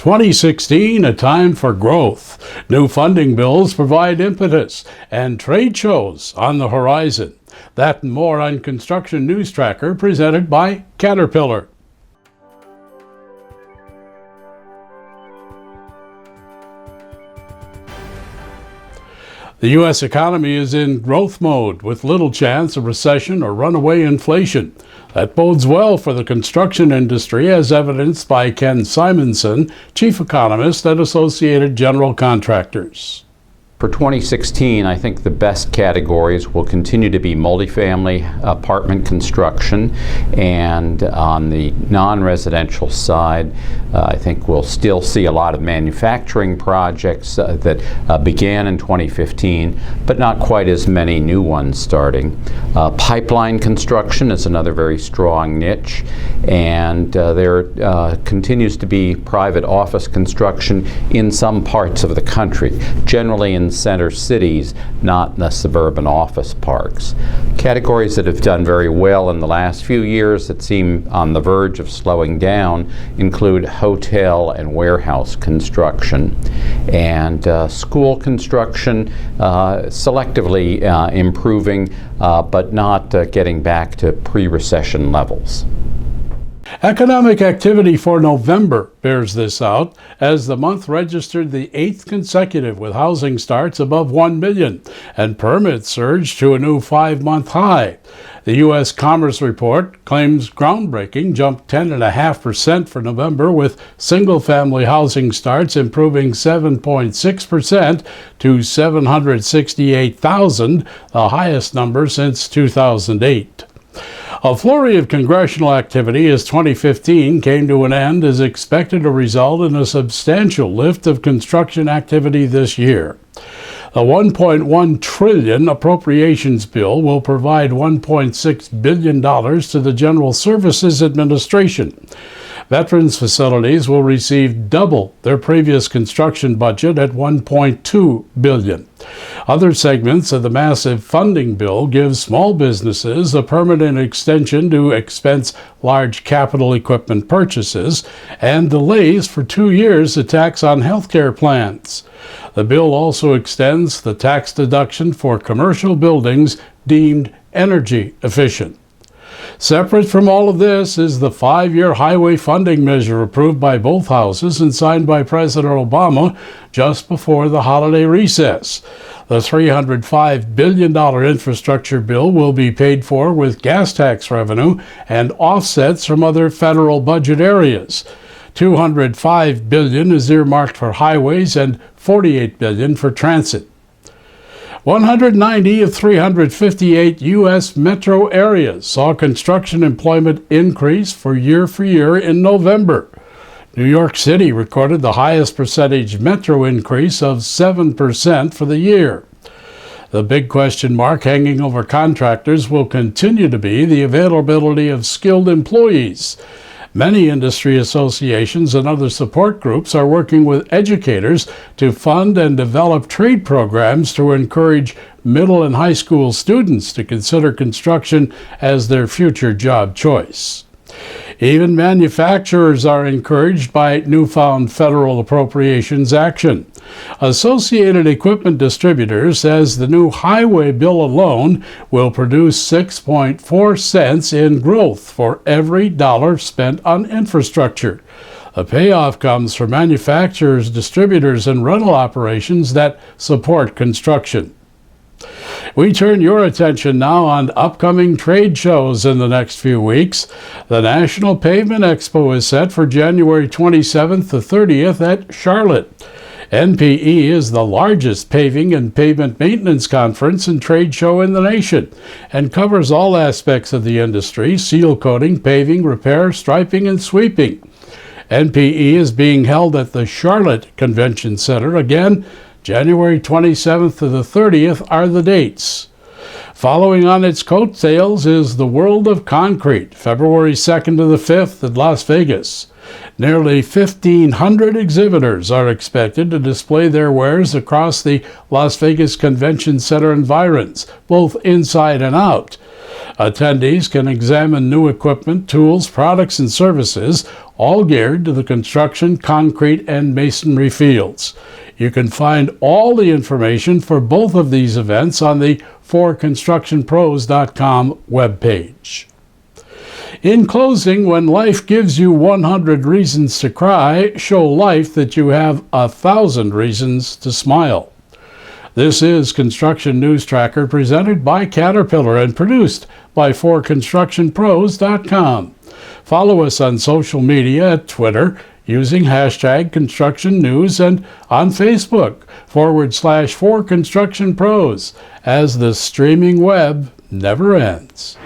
2016, a time for growth. New funding bills provide impetus, and trade shows on the horizon. That and more on Construction News Tracker, presented by Caterpillar. The U.S. economy is in growth mode with little chance of recession or runaway inflation. That bodes well for the construction industry, as evidenced by Ken Simonson, chief economist at Associated General Contractors. For 2016, I think the best categories will continue to be multifamily apartment construction, and on the non-residential side, I think we'll still see a lot of manufacturing projects that began in 2015, but not quite as many new ones starting. Pipeline construction is another very strong niche, and there continues to be private office construction in some parts of the country, generally in center cities, not in the suburban office parks. Categories that have done very well in the last few years that seem on the verge of slowing down include hotel and warehouse construction, and school construction selectively improving, but not getting back to pre-recession levels. Economic activity for November bears this out, as the month registered the 8th consecutive with housing starts above 1 million, and permits surged to a new 5-month high. The U.S. Commerce Report claims groundbreaking jumped 10.5% for November, with single-family housing starts improving 7.6% to 768,000, the highest number since 2008. A flurry of congressional activity as 2015 came to an end is expected to result in a substantial lift of construction activity this year. The $1.1 trillion appropriations bill will provide $1.6 billion to the General Services Administration. Veterans facilities will receive double their previous construction budget at $1.2 billion. Other segments of the massive funding bill give small businesses a permanent extension to expense large capital equipment purchases, and delays for 2 years the tax on healthcare plans. The bill also extends the tax deduction for commercial buildings deemed energy efficient. Separate from all of this is the 5-year highway funding measure approved by both houses and signed by President Obama just before the holiday recess. The $305 billion infrastructure bill will be paid for with gas tax revenue and offsets from other federal budget areas. $205 billion is earmarked for highways and $48 billion for transit. 190 of 358 U.S. metro areas saw construction employment increase for year in November. New York City recorded the highest percentage metro increase of 7% for the year. The big question mark hanging over contractors will continue to be the availability of skilled employees. Many industry associations and other support groups are working with educators to fund and develop trade programs to encourage middle and high school students to consider construction as their future job choice. Even manufacturers are encouraged by newfound federal appropriations action. Associated Equipment Distributors says the new highway bill alone will produce 6.4 cents in growth for every dollar spent on infrastructure. The payoff comes for manufacturers, distributors, and rental operations that support construction. We turn your attention now on upcoming trade shows in the next few weeks. The National Pavement Expo is set for January 27th to 30th at Charlotte. NPE is the largest paving and pavement maintenance conference and trade show in the nation and covers all aspects of the industry: seal coating, paving, repair, striping, and sweeping. NPE is being held at the Charlotte Convention Center. Again, January 27th to the 30th are the dates. Following on its coattails is the World of Concrete, February 2nd to the 5th at Las Vegas. Nearly 1,500 exhibitors are expected to display their wares across the Las Vegas Convention Center environs, both inside and out. Attendees can examine new equipment, tools, products, and services, all geared to the construction, concrete, and masonry fields. You can find all the information for both of these events on the forconstructionpros.com webpage. In closing, when life gives you 100 reasons to cry, show life that you have 1,000 reasons to smile. This is Construction News Tracker presented by Caterpillar and produced by forconstructionpros.com. Follow us on social media at Twitter using hashtag Construction News and on Facebook /forconstructionpros, as the streaming web never ends.